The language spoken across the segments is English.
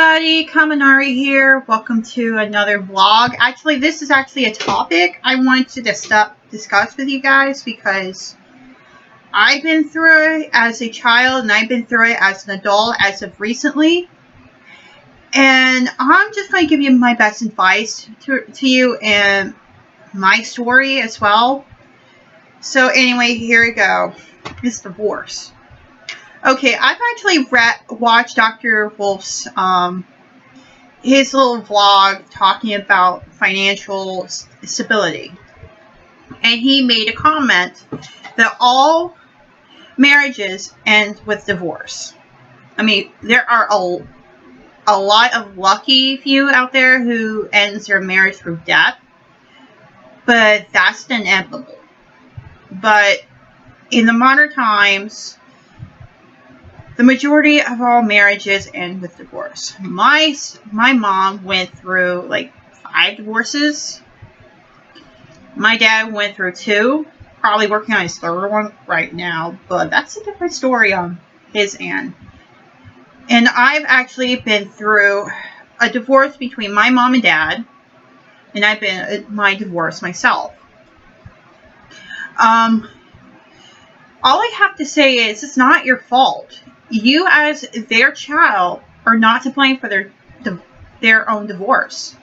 everybody, Kaminari here. Welcome to another vlog. Actually, this is actually a topic I wanted to discuss with you guys because I've been through it as a child and I've been through it as an adult as of recently. And I'm just going to give you my best advice to you and my story as well. So anyway, here we go. It's divorce. Okay, I've actually watched Dr. Wolf's his little vlog talking about financial stability, and he made a comment that all marriages end with divorce. I mean, there are a lot of lucky few out there who ends their marriage through death, but that's inevitable. But in the modern times, the majority of all marriages end with divorce. My mom went through like 5 divorces. My dad went through 2. Probably working on his 3rd one right now, but that's a different story on his end. And I've actually been through a divorce between my mom and dad, and I've been my divorce myself. All I have to say is it's not your fault. You as their child are not to blame for their own divorce.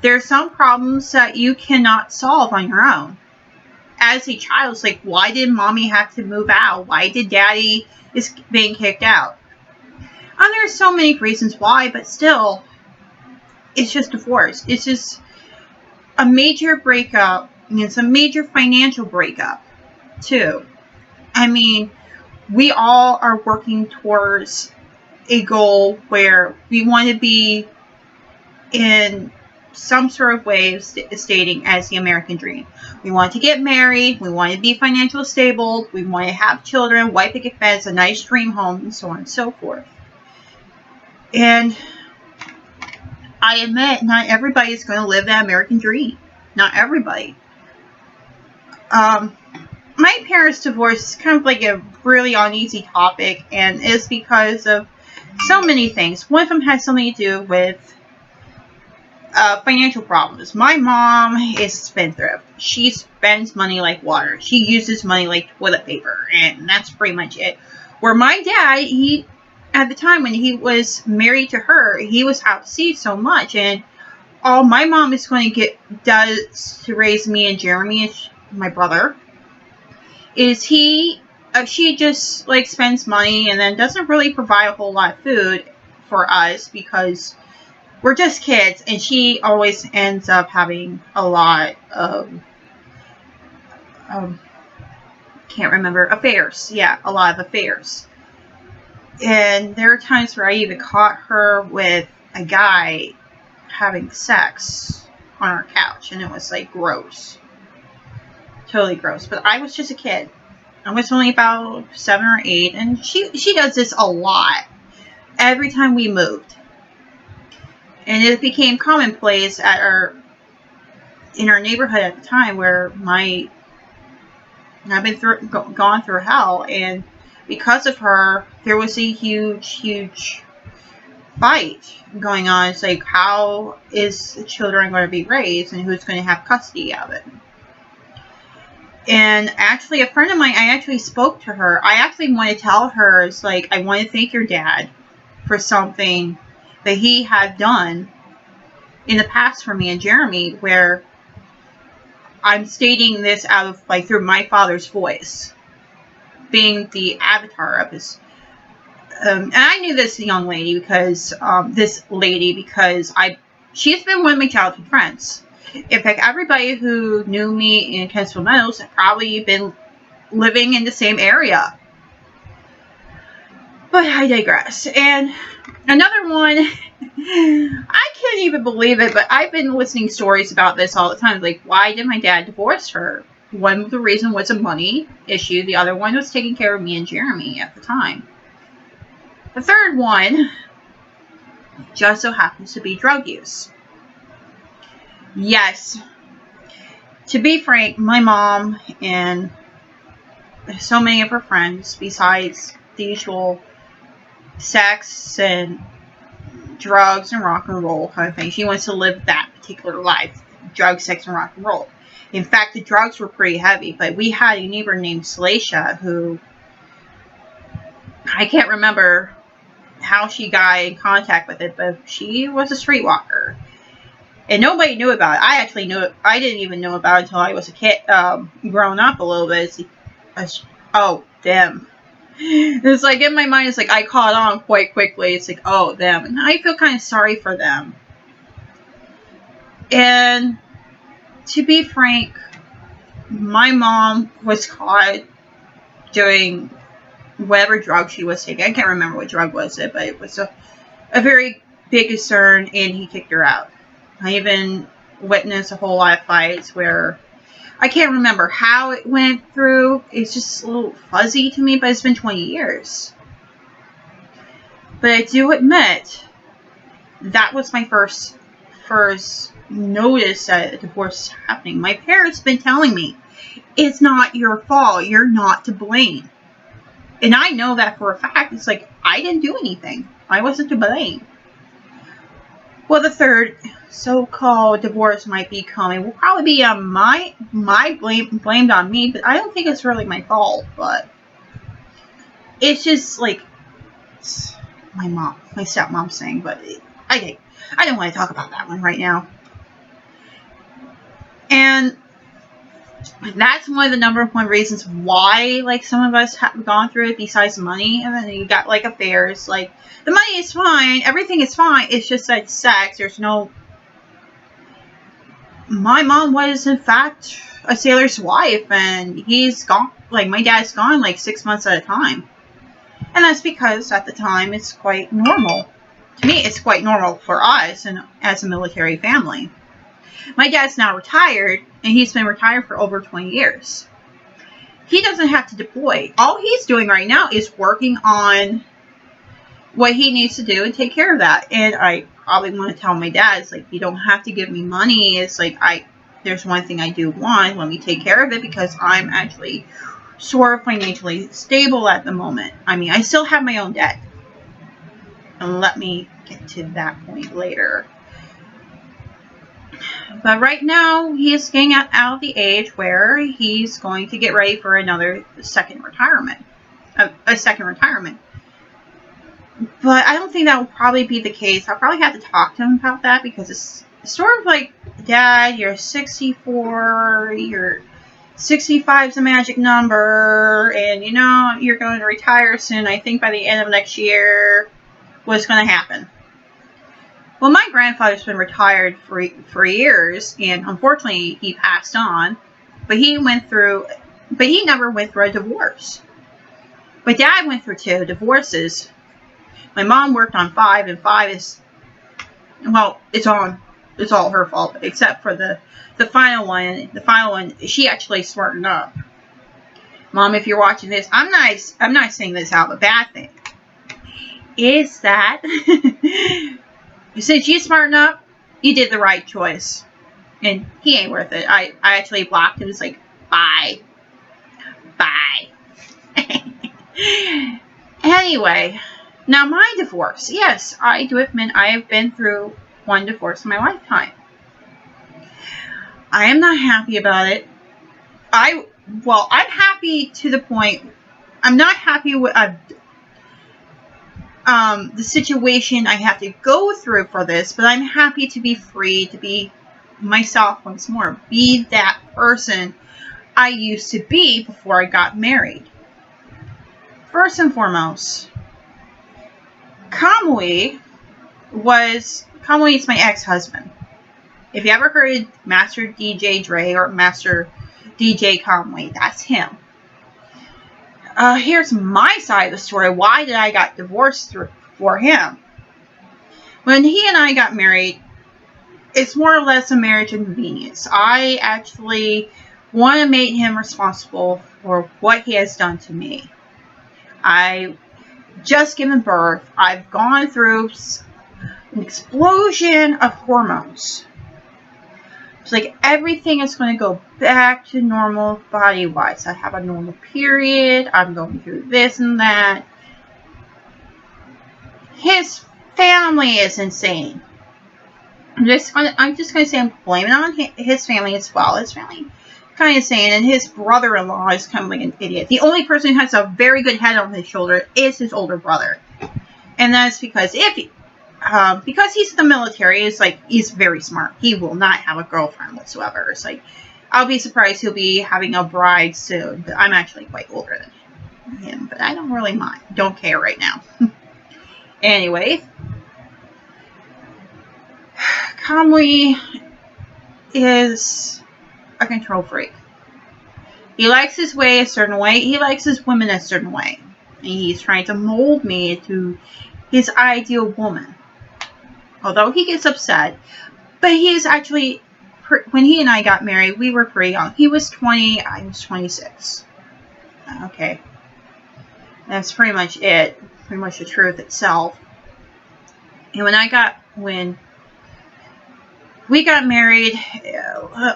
There are some problems that you cannot solve on your own. As a child, it's like, why did mommy have to move out? Why did daddy is being kicked out? And there are so many reasons why, but still, it's just divorce. It's just a major breakup, and it's a major financial breakup, too. I mean, we all are working towards a goal where we want to be in some sort of way stating as the American dream. We want to get married, we want to be financially stable, we want to have children, white picket fence, a nice dream home, and so on and so forth. And I admit, not everybody is going to live that American dream. Not everybody. My parents' divorce is kind of like a really uneasy topic, and it's because of so many things. One of them has something to do with financial problems. My mom is a spendthrift. She spends money like water. She uses money like toilet paper, and that's pretty much it. Where my dad, at the time when he was married to her, he was out to sea so much, and all my mom is going to does to raise me and Jeremy, my brother, is she just like spends money and then doesn't really provide a whole lot of food for us because we're just kids, and she always ends up having a lot of can't remember, affairs. Yeah, a lot of affairs. And there are times where I even caught her with a guy having sex on our couch, and it was like gross. Totally gross. But I was just a kid. I was only about 7 or 8, and she does this a lot. Every time we moved. And it became commonplace in our neighborhood at the time, where I've been gone through hell, and because of her, there was a huge fight going on. It's like, how is the children going to be raised, and who's going to have custody of it? And actually, a friend of mine, I actually spoke to her. I actually want to tell her, it's like, I want to thank your dad for something that he had done in the past for me and Jeremy, where I'm stating this out of, like, through my father's voice, being the avatar of his. And I knew this young lady because, she's been one of my childhood friends. In fact, everybody who knew me in Kentsville Meadows had probably been living in the same area. But I digress. And another one, I can't even believe it, but I've been listening stories about this all the time. Like, why did my dad divorce her? One of the reasons was a money issue. The other one was taking care of me and Jeremy at the time. The third one just so happens to be drug use. Yes. To be frank, my mom and so many of her friends, besides the usual sex and drugs and rock and roll kind of thing. She wants to live that particular life. Drugs, sex, and rock and roll. In fact, the drugs were pretty heavy, but we had a neighbor named Salacia who, I can't remember how she got in contact with it, but she was a streetwalker. And nobody knew about it. I actually knew it. I didn't even know about it until I was a kid, growing up a little bit. Oh, them. It's like, in my mind, it's like, I caught on quite quickly. It's like, oh, them. And I feel kind of sorry for them. And to be frank, my mom was caught doing whatever drug she was taking. I can't remember what drug was it, but it was a very big concern, and he kicked her out. I even witnessed a whole lot of fights where I can't remember how it went through. It's just a little fuzzy to me, but it's been 20 years. But I do admit, that was my first notice that a divorce is happening. My parents have been telling me, it's not your fault. You're not to blame. And I know that for a fact. It's like, I didn't do anything. I wasn't to blame. Well, the third so-called divorce might be coming. Will probably be my blamed on me, but I don't think it's really my fault. But it's just like my stepmom saying. But I don't want to talk about that one right now. And that's one of the number one reasons why, like, some of us have gone through it, besides money. And then you got, like, affairs. Like, the money is fine. Everything is fine. It's just that sex. There's no... My mom was, in fact, a sailor's wife. And he's gone... Like, my dad's gone, like, 6 months at a time. And that's because, at the time, it's quite normal. To me, it's quite normal for us, and as a military family. My dad's now retired, and he's been retired for over 20 years. He doesn't have to deploy. All he's doing right now is working on what he needs to do and take care of that. And I probably want to tell my dad, it's like, you don't have to give me money. It's like, there's one thing I do want. Let me take care of it, because I'm actually sort of financially stable at the moment. I mean, I still have my own debt. And let me get to that point later. But right now, he is getting out of the age where he's going to get ready for another second retirement. A second retirement. But I don't think that will probably be the case. I'll probably have to talk to him about that, because it's sort of like, Dad, you're 64, you're 65 is a magic number, and you know, you're going to retire soon. I think by the end of next year, what's going to happen? Well, my grandfather's been retired for years, and unfortunately, he passed on. But he never went through a divorce. My dad went through 2 divorces. My mom worked on 5, and 5 is, well, it's all her fault, except for the final one. The final one, she actually smartened up. Mom, if you're watching this, I'm not saying this out of a bad thing. Is that since you smartened up, you did the right choice. And he ain't worth it. I actually blocked him. It's like, bye. Bye. Anyway, now my divorce. Yes, I do admit I have been through 1 divorce in my lifetime. I am not happy about it. I'm happy to the point. I'm not happy with the situation I have to go through for this, but I'm happy to be free, to be myself once more. Be that person I used to be before I got married. First and foremost, Kamui is my ex-husband. If you ever heard Master DJ Dre or Master DJ Kamui, that's him. Here's my side of the story. Why did I got divorced for him? When he and I got married, it's more or less a marriage of convenience. I actually want to make him responsible for what he has done to me. I just given birth. I've gone through an explosion of hormones. It's like everything is going to go back to normal body-wise. I have a normal period. I'm going through this and that. His family is insane. I'm just gonna say I'm blaming it on his family as well. His family kind of insane, and his brother-in-law is kind of like an idiot. The only person who has a very good head on his shoulder is his older brother, and that's because because he's in the military, it's like he's very smart. He will not have a girlfriend whatsoever. It's like I'll be surprised he'll be having a bride soon. But I'm actually quite older than him, but I don't really mind. Don't care right now. Anyway, Conley is a control freak. He likes his way a certain way. He likes his women a certain way. And he's trying to mold me to his ideal woman. Although he gets upset. But he is actually, when he and I got married, we were pretty young. He was 20, I was 26. Okay. That's pretty much it. Pretty much the truth itself. And when we got married,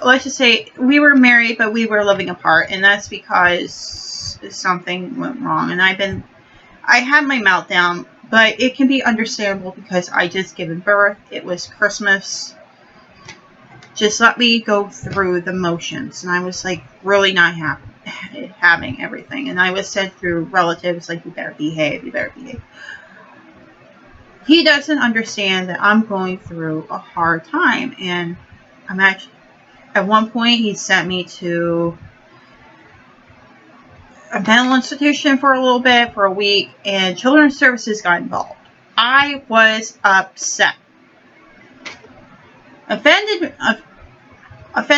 let's just say we were married, but we were living apart, and that's because something went wrong. And I had my meltdown, but it can be understandable because I just given birth. It was Christmas. Just let me go through the motions, and I was like really not having everything, and I was sent through relatives like, you better behave, you better behave. He doesn't understand that I'm going through a hard time, and I'm actually, at one point he sent me to a mental institution for a little bit, for a week, and Children's Services got involved. I was upset. Offend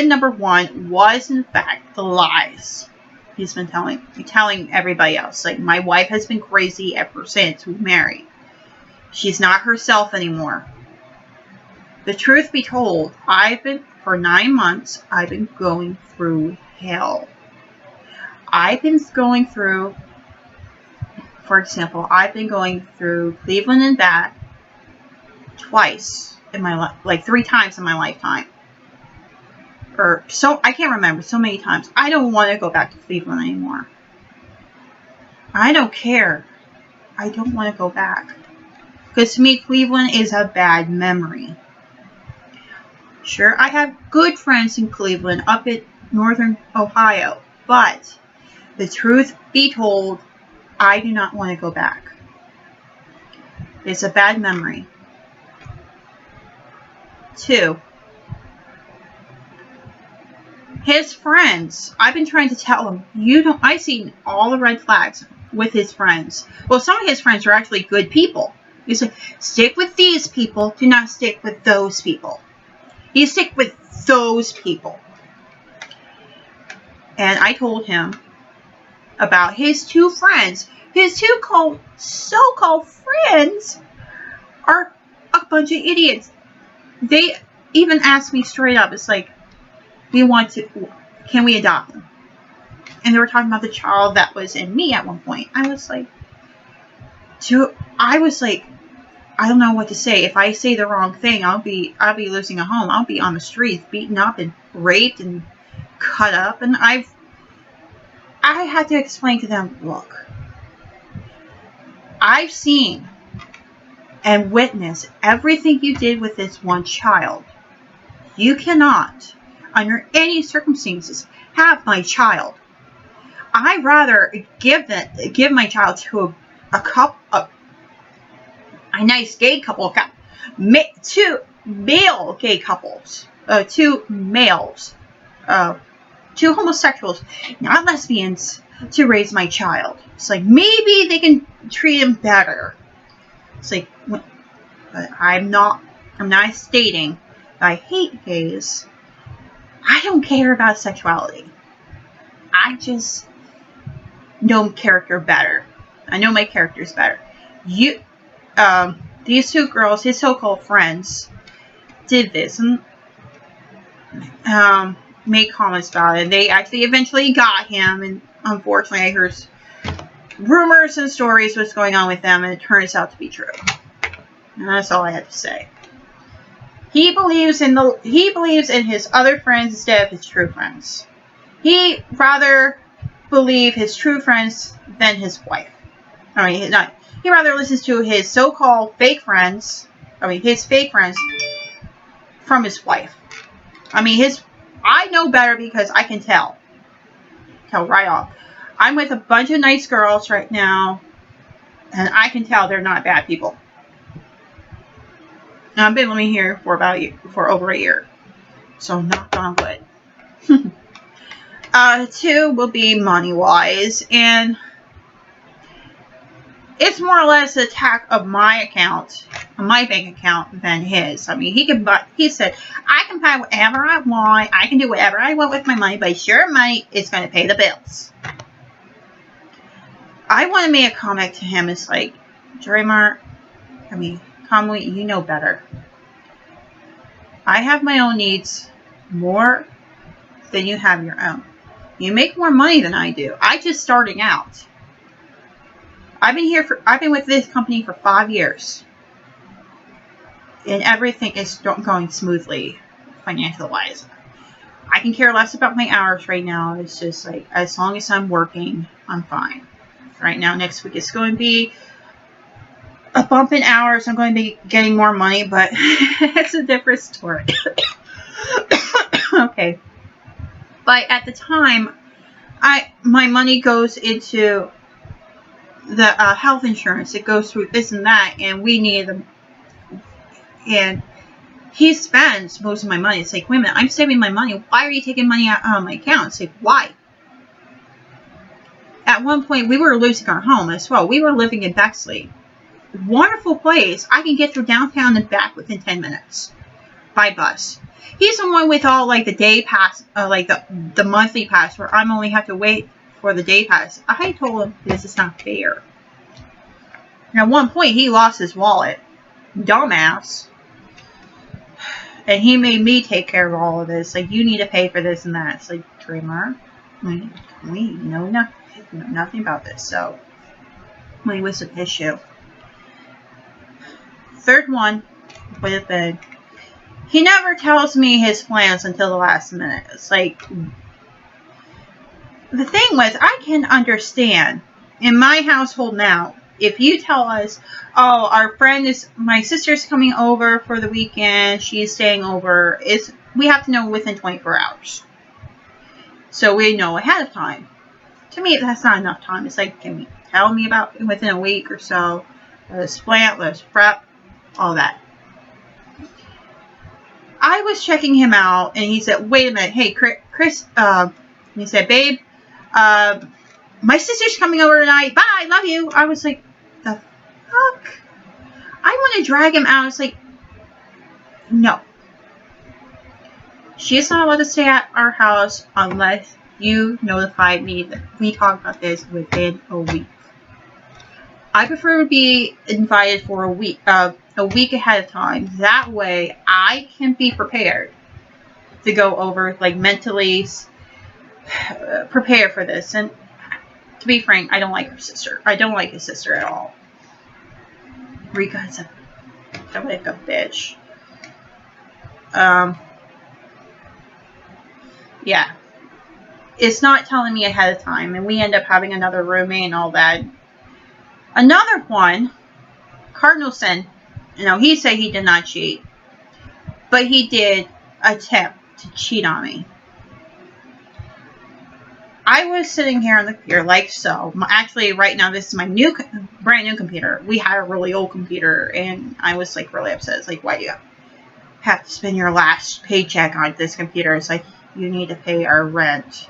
number one was in fact the lies he's been telling everybody else. Like, my wife has been crazy ever since we married. She's not herself anymore. The truth be told, for 9 months, I've been going through hell. I've been going through, for example, I've been going through Cleveland and back twice in my life, like 3 times in my lifetime. Or so, I can't remember, so many times. I don't want to go back to Cleveland anymore. I don't care. I don't want to go back. Because to me, Cleveland is a bad memory. Sure, I have good friends in Cleveland, up in northern Ohio. But, the truth be told, I do not want to go back. It's a bad memory. 2. His friends, I've been trying to tell him, I see all the red flags with his friends. Well, some of his friends are actually good people. You say, stick with these people, do not stick with those people. You stick with those people. And I told him about his 2 friends. His 2 so-called friends are a bunch of idiots. They even asked me straight up, it's like, can we adopt them? And they were talking about the child that was in me at one point. I was like, I don't know what to say. If I say the wrong thing, I'll be losing a home. I'll be on the streets, beaten up and raped and cut up. And I had to explain to them, look, I've seen and witnessed everything you did with this one child. You cannot, under any circumstances, have my child. I'd rather give my child to a nice gay couple, 2 male gay couples, 2 males, 2 homosexuals, not lesbians, to raise my child. It's like, maybe they can treat him better. It's like, but I'm not stating that I hate gays. I don't care about sexuality. I just know character better. I know my characters better. These 2 girls, his so-called friends, did this and made comments about it. They actually eventually got him, and unfortunately I heard rumors and stories what's going on with them, and it turns out to be true. And that's all I had to say. He believes in his other friends instead of his true friends. He rather believe his true friends than his wife. I mean, he rather listens to his so-called fake friends. I mean, his fake friends from his wife. I mean, I know better because I can tell right off. I'm with a bunch of nice girls right now, and I can tell they're not bad people. And I've been living here for over a year, so knock on wood. 2 will be money-wise, and it's more or less an attack of my account, my bank account, than his. I mean, he said, I can buy whatever I want, I can do whatever I want with my money, but your money is going to pay the bills. I want to make a comment to him. It's like, Draymar, I mean, Conway, you know better. I have my own needs more than you have your own. You make more money than I do. I just starting out. I've been with this company for 5 years. And everything is going smoothly, financial wise. I can care less about my hours right now. It's just like, as long as I'm working, I'm fine. Right now, next week, it's going to be a bump in hours. I'm going to be getting more money, but it's a different story. Okay. But at the time, my money goes into the health insurance. It goes through this and that, and we need them. And he spends most of my money. It's like, wait a minute, I'm saving my money. Why are you taking money out of my account? It's like, why? At one point, we were losing our home as well. We were living in Bexley. Wonderful place. I can get through downtown and back within 10 minutes by bus. He's the one with all like the day pass, like the monthly pass, where I'm only have to wait for the day pass. I told him this is not fair. And at one point, he lost his wallet. Dumbass. And he made me take care of all of this. Like, you need to pay for this and that. It's like, Draymar, we know nothing about this. So, money was an issue. Third one would have been, he never tells me his plans until the last minute. It's like, the thing was, I can understand in my household now, if you tell us, oh, my sister's coming over for the weekend, she's staying over, we have to know within 24 hours. So we know ahead of time. To me, that's not enough time. It's like, can you tell me about within a week or so? Let's plan, let's prep, all that. I was checking him out, and he said, wait a minute, hey, Chris, he said, babe, my sister's coming over tonight, bye, love you. I was like, the fuck? I want to drag him out. It's like, no. She's not allowed to stay at our house unless you notify me that we talked about this within a week. I prefer to be invited for a week ahead of time. That way, I can be prepared to go over, like, mentally prepare for this. And to be frank, I don't like her sister. I don't like his sister at all. Rika's like a bitch. Yeah. It's not telling me ahead of time, and we end up having another roommate and all that. Another one, Cardinalson, he said he did not cheat, but he did attempt to cheat on me. I was sitting here on the computer like so. Actually, right now, this is my brand new computer. We had a really old computer, and I was like really upset. It's like, why do you have to spend your last paycheck on this computer? It's like, you need to pay our rent.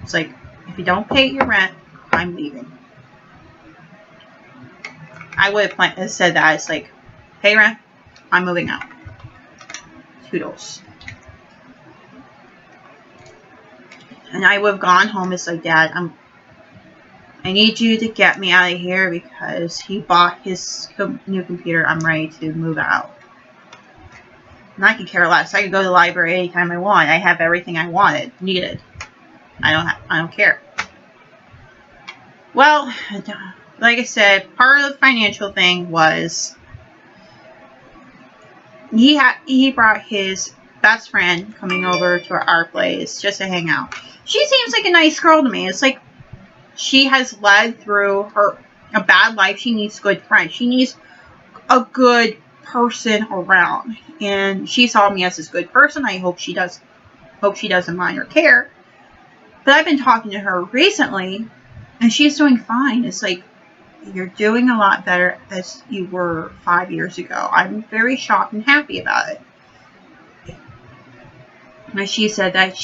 It's like, if you don't pay your rent, I'm leaving. I would have said that. It's like, pay rent, I'm moving out. Toodles. And I would have gone home. It's like, Dad, I need you to get me out of here because he bought his new computer. I'm ready to move out. And I could care less. I could go to the library anytime I want. I have everything I needed. I don't care. Well, like I said, part of the financial thing was he brought his best friend coming over to our place just to hang out. She seems like a nice girl to me. It's like she has led through a bad life. She needs good friends. She needs a good person around. And she saw me as this good person. I hope she does. Hope she doesn't mind or care. But I've been talking to her recently, and she's doing fine. It's like, you're doing a lot better as you were 5 years ago. I'm very shocked and happy about it. And she said that,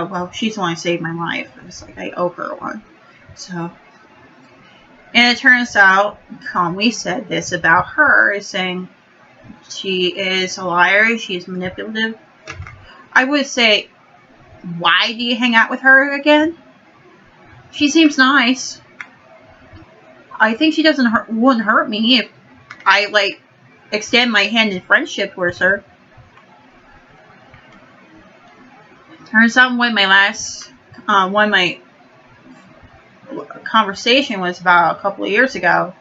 well, she's the one who saved my life. It's like, I owe her one. So, and it turns out, Conley said this about her, is saying she is a liar, she's manipulative. I would say, why do you hang out with her again? She seems nice. I think she wouldn't hurt me if I, like, extend my hand in friendship towards her. Turns out one of my conversation was about a couple of years ago,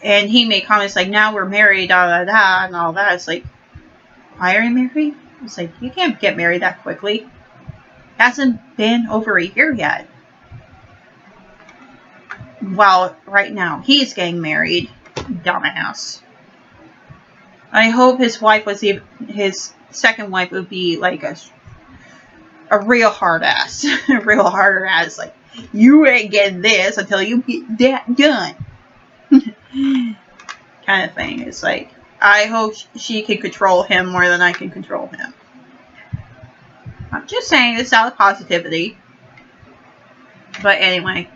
and he made comments like, now we're married, da da da, and all that. It's like, why are you married? It's like, you can't get married that quickly. It hasn't been over a year yet. Well, right now, he's getting married. Dumbass. I hope his wife was his second wife would be like a real hard ass. A real hard ass. Like, you ain't getting this until you get that done. Kind of thing. It's like, I hope she can control him more than I can control him. I'm just saying this out of positivity. But anyway.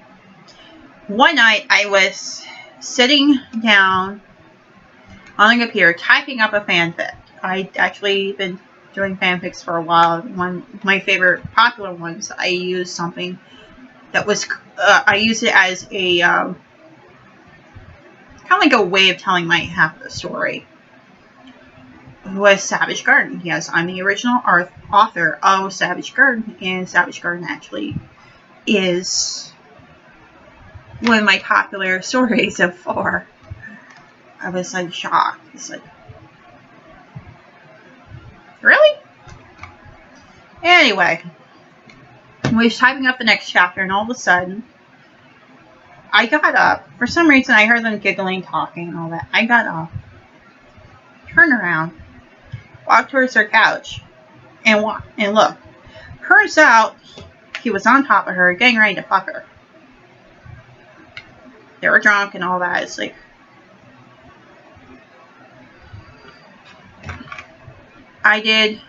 One night I was sitting down on the computer typing up a fanfic. I'd actually been doing fanfics for a while. One of my favorite popular ones, I used something that was, I used it as a, kind of like a way of telling my half of the story. It was Savage Garden. Yes, I'm the original author of Savage Garden, and Savage Garden actually is one of my popular stories so far. I was like shocked. It's like, really? Anyway, I was typing up the next chapter, and all of a sudden, I got up. For some reason, I heard them giggling, talking, and all that. I got up, turned around, walked towards their couch, and looked. Turns out, he was on top of her, getting ready to fuck her. They were drunk and all that. It's like, I did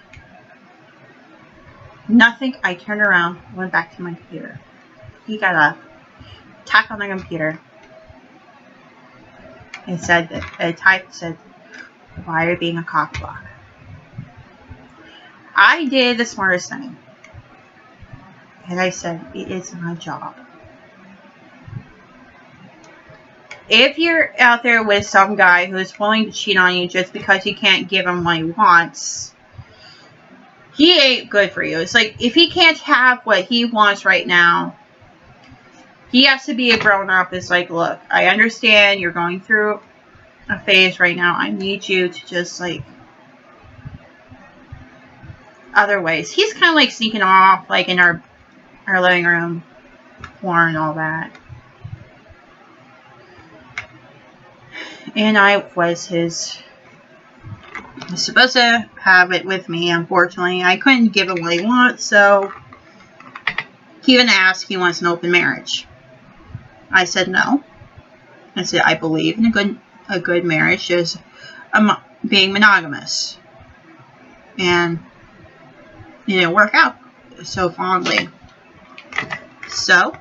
nothing. I turned around, went back to my computer. He got up, tapped on the computer, and said that a type said, "Why are you being a cockblock?" I did the smartest thing, and I said, "It is my job." If you're out there with some guy who's willing to cheat on you just because you can't give him what he wants, he ain't good for you. It's like, if he can't have what he wants right now, he has to be a grown-up. It's like, look, I understand you're going through a phase right now. I need you to just, like, other ways. He's kind of like sneaking off, like, in our living room, porn and all that. And I was supposed to have it with me. Unfortunately, I couldn't give him what he wants, so he even asked if he wants an open marriage. I said no. I said I believe in a good marriage is being monogamous, and it didn't work out so fondly. So,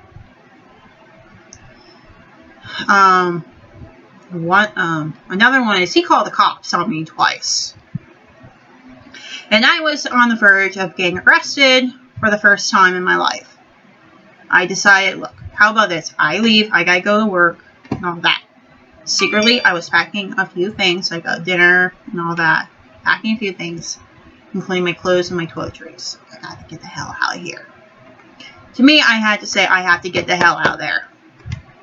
another one is he called the cops on me twice. And I was on the verge of getting arrested for the first time in my life. I decided, look, how about this? I leave, I gotta go to work, and all that. Secretly, I was packing a few things, like a dinner and all that. Packing a few things, including my clothes and my toiletries. I gotta get the hell out of here. To me, I had to say, I have to get the hell out of there.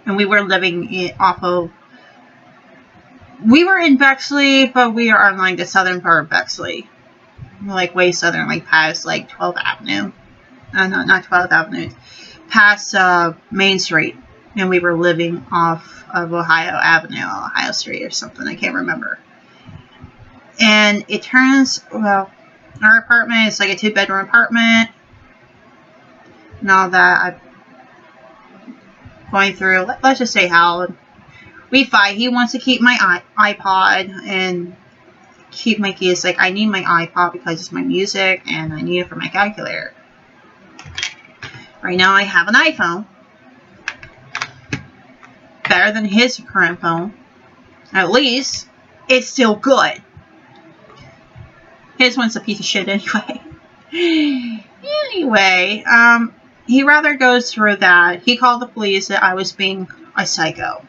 And we were living off of, we were in Bexley, but we are on, like, the southern part of Bexley. Like, way southern, like, past, like, 12th Avenue. No, not 12th Avenue. Past, Main Street. and we were living off of Ohio Avenue, Ohio Street or something. I can't remember. And it turns, well, our apartment is like a 2-bedroom apartment and all that. I'm going through, let's just say how we fight. He wants to keep my iPod and keep my keys. Like, I need my iPod because it's my music and I need it for my calculator. Right now I have an iPhone. Better than his current phone. At least it's still good. His one's a piece of shit anyway. Anyway, he rather goes through that. He called the police that I was being a psycho.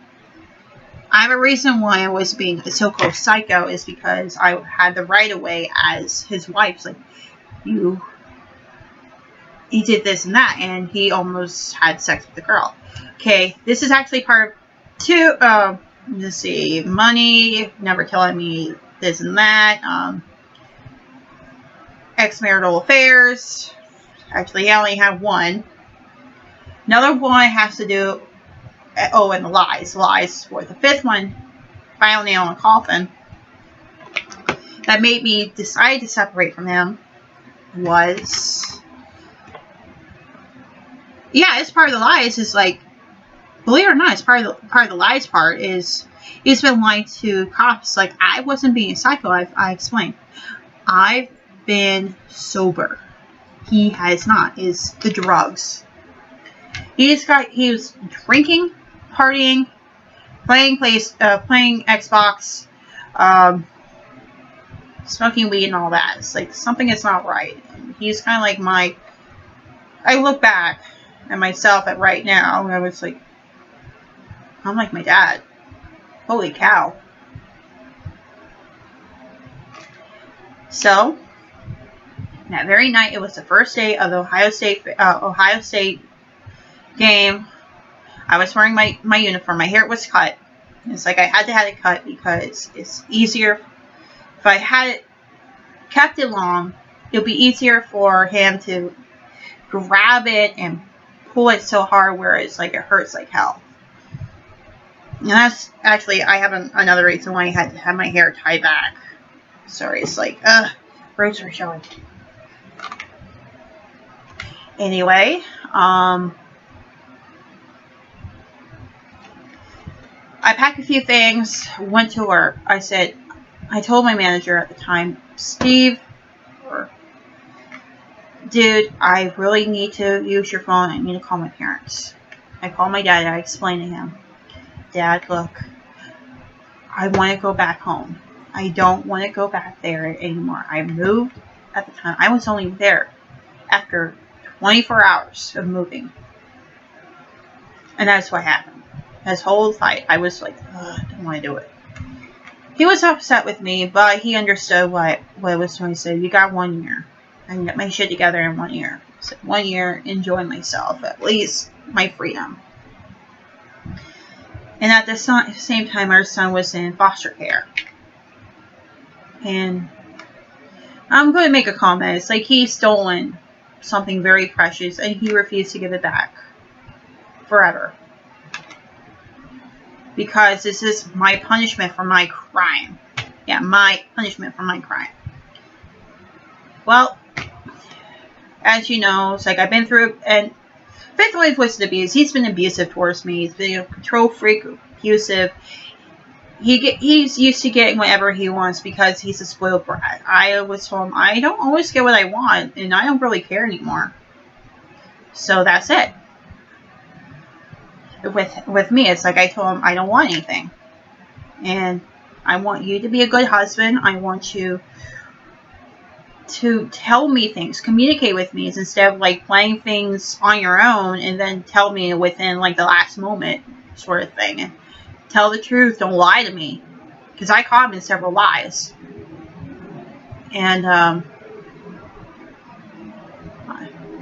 I have a reason why I was being a so-called psycho is because I had the right of way as his wife. Like, he did this and that, and he almost had sex with the girl. Okay, this is actually part 2. Let's see, money, never telling me this and that. Extramarital affairs. Actually, I only have one. Another one has to do, oh, and the lies. Lies for the 5th one, final nail in the coffin, that made me decide to separate from him was, yeah, it's part of the lies. Is like, believe it or not, it's part of the lies part is he's been lying to cops. Like, I wasn't being a psycho. I explained. I've been sober. He has not. Is the drugs. He was drinking, partying, playing Xbox, smoking weed and all that. It's like something is not right. And he's kind of like I look back at myself at right now, and I was like, I'm like my dad. Holy cow. So, that very night, it was the first day of the Ohio State game. I was wearing my uniform. My hair was cut. It's like I had to have it cut because it's easier. If I had it kept it long, it would be easier for him to grab it and pull it so hard where it's like it hurts like hell. And that's actually, I have another reason why I had to have my hair tied back. Sorry, it's like, roots are showing. Anyway, I packed a few things, went to work. I told my manager at the time, Steve, dude, I really need to use your phone. I need to call my parents. I called my dad. I explained to him, Dad, look, I want to go back home. I don't want to go back there anymore. I moved at the time. I was only there after 24 hours of moving. And that's what happened. This whole fight, I was like, I don't want to do it. He was upset with me, but he understood what I was doing. He said, you got 1 year. I can get my shit together in 1 year. So 1 year, enjoy myself, at least my freedom. And at the same time, our son was in foster care. And I'm going to make a comment. It's like he's stolen something very precious and he refused to give it back forever. Because this is my punishment for my crime. Yeah, my punishment for my crime. Well, as you know, it's like I've been through, and Fifth Wave was abuse. He's been abusive towards me. He's been a control freak, abusive. He's used to getting whatever he wants because he's a spoiled brat. I was told him I don't always get what I want, and I don't really care anymore. So that's it. With me, it's like I told him I don't want anything, and I want you to be a good husband. I want you to tell me things, communicate with me, instead of like playing things on your own and then tell me within like the last moment sort of thing. And tell the truth, don't lie to me, because I caught him in several lies. And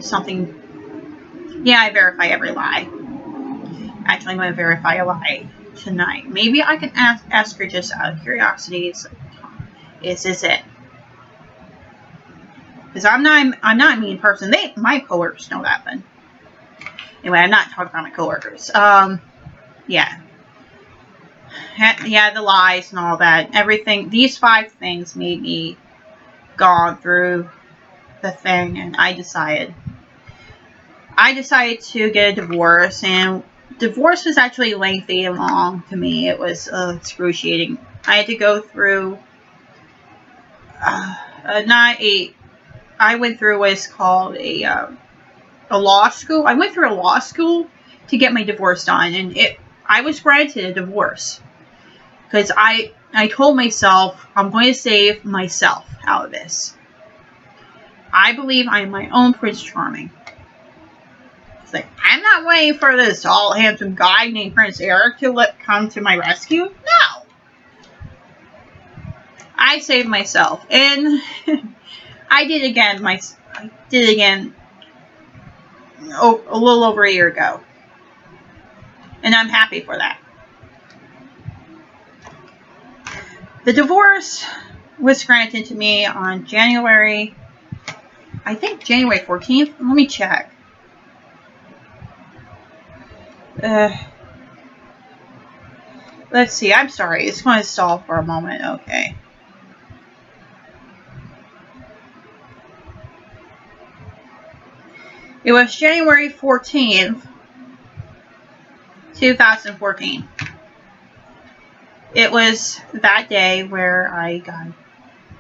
something, yeah, I verify every lie. Actually, I'm going to verify a lie tonight. Maybe I can ask her just out of curiosity. Is this it? Because I'm not a mean person. My coworkers know that, but anyway, I'm not talking about my coworkers. yeah. Yeah, the lies and all that. Everything. These 5 things made me go through the thing, and I decided to get a divorce, and divorce was actually lengthy and long to me. It was excruciating. I had to go through I went through what's called a law school. I went through a law school to get my divorce done, and I was granted a divorce because I told myself I'm going to save myself out of this. I believe I am my own Prince Charming. It's like, I'm not waiting for this tall, handsome guy named Prince Eric to come to my rescue. No! I saved myself. And I did again a little over a year ago. And I'm happy for that. The divorce was granted to me on January 14th. Let me check. Let's see. I'm sorry. It's going to stall for a moment. Okay. It was January 14th, 2014. It was that day where I got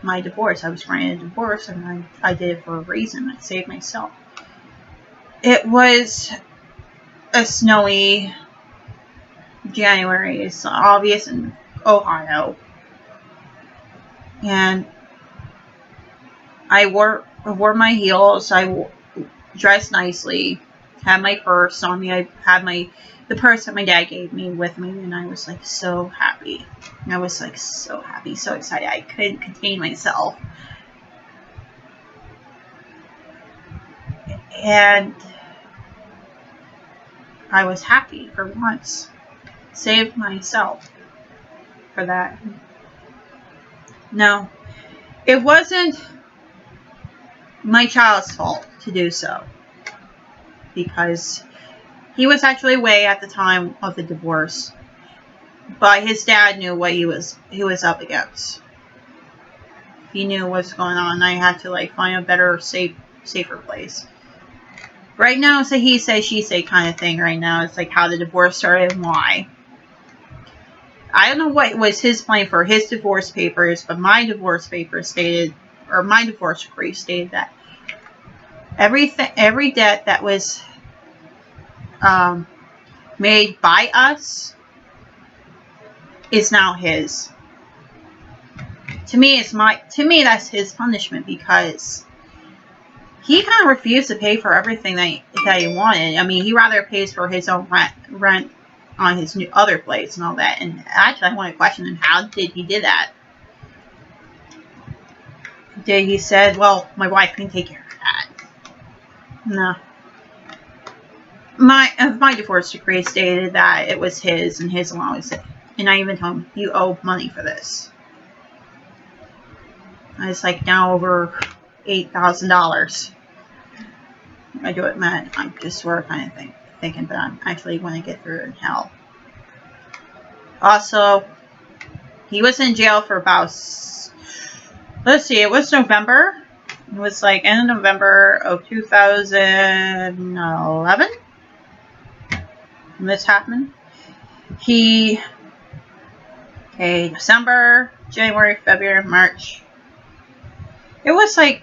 my divorce. I was granted a divorce, and I did it for a reason. I saved myself. It was a snowy January. It's obvious in Ohio. And I wore my heels. I dressed nicely. Had my purse on me. I had the purse that my dad gave me with me, and I was like so happy. I was like so happy, so excited. I couldn't contain myself. And I was happy for once. Saved myself for that. No, it wasn't my child's fault to do so, because he was actually away at the time of the divorce, but his dad knew what he was up against. He knew what's going on. I had to find a better, safer place. Right now, it's a he say, she say kind of thing. Right now, it's like how the divorce started and why. I don't know what was his plan for his divorce papers, but my divorce papers stated, or my divorce decree stated that every debt that was made by us is now his. To me, that's his punishment, because he kind of refused to pay for everything that he wanted. I mean, he rather pays for his own rent on his new other place and all that. And actually, I want to question him, how did he do that? Did he said, well, my wife can take care of that? No. My divorce decree stated that it was his and his allowance. And I even told him, you owe money for this. It's like now over $8,000. I do it, man. I'm just sort of kind of thinking, but I'm actually going to get through it in hell. Also, he was in jail for about, let's see, it was November. It was like end of November of 2011 when this happened. December, January, February, March. It was like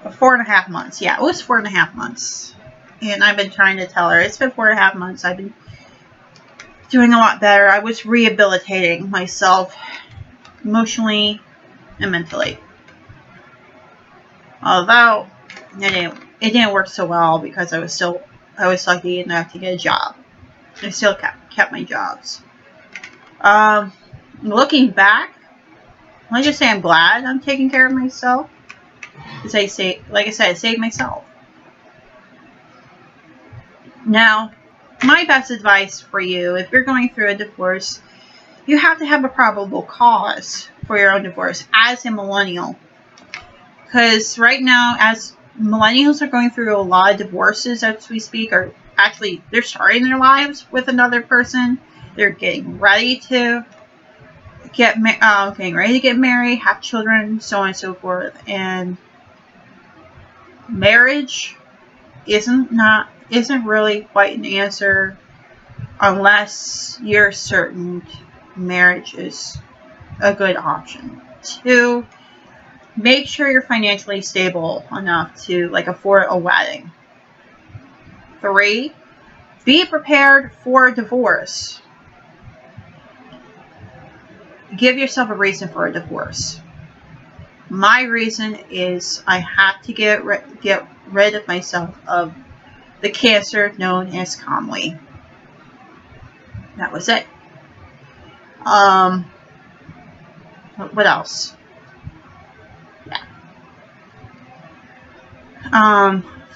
4.5 months. Yeah, it was 4.5 months. And I've been trying to tell her, it's been 4.5 months. I've been doing a lot better. I was rehabilitating myself emotionally and mentally. Although it didn't work so well, because I was lucky enough to get a job. I still kept my jobs. Looking back, I just say I'm glad I'm taking care of myself. As I say, like I said, I saved myself. Now, my best advice for you, if you're going through a divorce, you have to have a probable cause for your own divorce as a millennial. Because right now, as millennials are going through a lot of divorces as we speak, or actually, they're starting their lives with another person. They're getting ready to getting ready to get married, have children, so on and so forth. And marriage isn't really quite an answer unless you're certain marriage is a good option. 2, make sure you're financially stable enough to like afford a wedding. 3, be prepared for a divorce. Give yourself a reason for a divorce. My reason is I have to get rid of myself of the cancer known as Comley. That was it. What else? Yeah.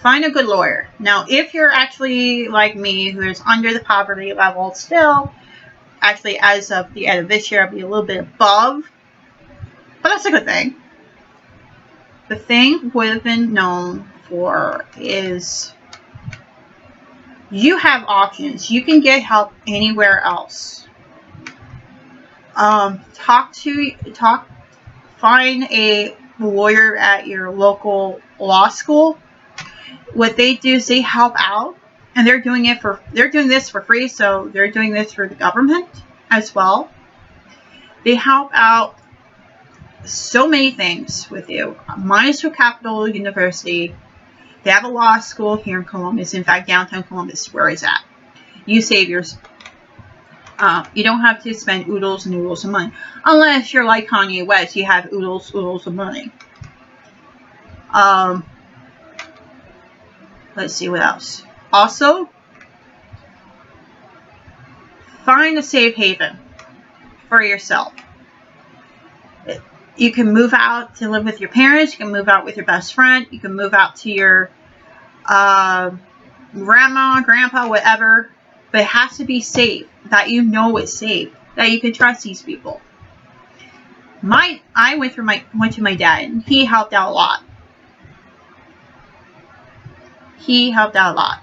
Find a good lawyer. Now, if you're actually like me, who is under the poverty level still, actually as of the end of this year, I'll be a little bit above, but that's a good thing. The thing we've been known for is you have options. You can get help anywhere else. Find a lawyer at your local law school. What they do is they help out, and they're doing this for free, so they're doing this for the government as well. They help out so many things with you. Minnesota Capital University, they have a law school here in Columbus. In fact, downtown Columbus, where it's at. You save yours. You don't have to spend oodles and oodles of money. Unless you're like Kanye West, you have oodles of money. Let's see what else. Also, find a safe haven for yourself. You can move out to live with your parents. You can move out with your best friend. You can move out to your grandma, grandpa, whatever. But it has to be safe. That you know it's safe. That you can trust these people. I went to my dad, and he helped out a lot. He helped out a lot.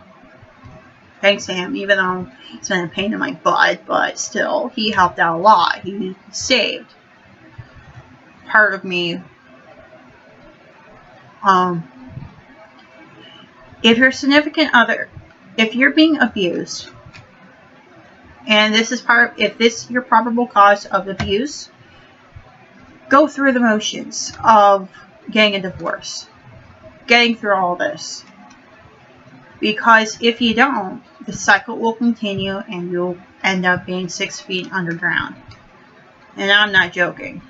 Thanks to him, even though it's been a pain in my butt, but still, he helped out a lot. He saved part of me. If your significant other, if you're being abused, and if this is your probable cause of abuse, go through the motions of getting a divorce, getting through all this. Because if you don't, the cycle will continue and you'll end up being 6 feet underground. And I'm not joking.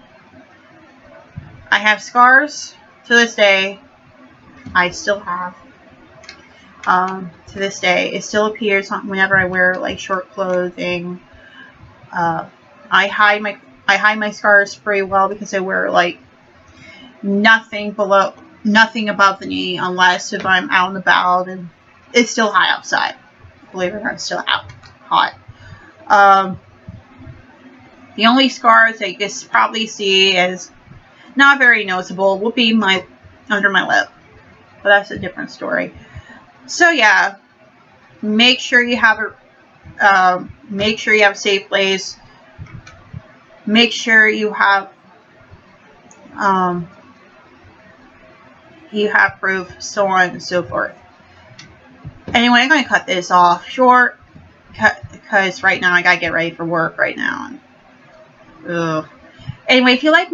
I have scars to this day. I still have. To this day, it still appears whenever I wear like short clothing. I hide my scars pretty well because I wear like nothing above the knee, unless if I'm out and about, and it's still hot outside. Believe it or not, it's still hot. The only scars I guess probably see as not very noticeable will be under my lip, but that's a different story. So yeah, make sure you have a safe place. Make sure you have proof, so on and so forth. Anyway, I'm going to cut this off short because right now I got to get ready for work right now. Ugh. Anyway, if you like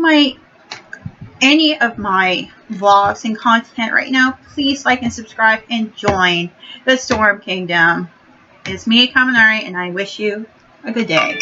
any of my vlogs and content right now, please like and subscribe and join the Storm Kingdom. It's me, Kaminari, and I wish you a good day.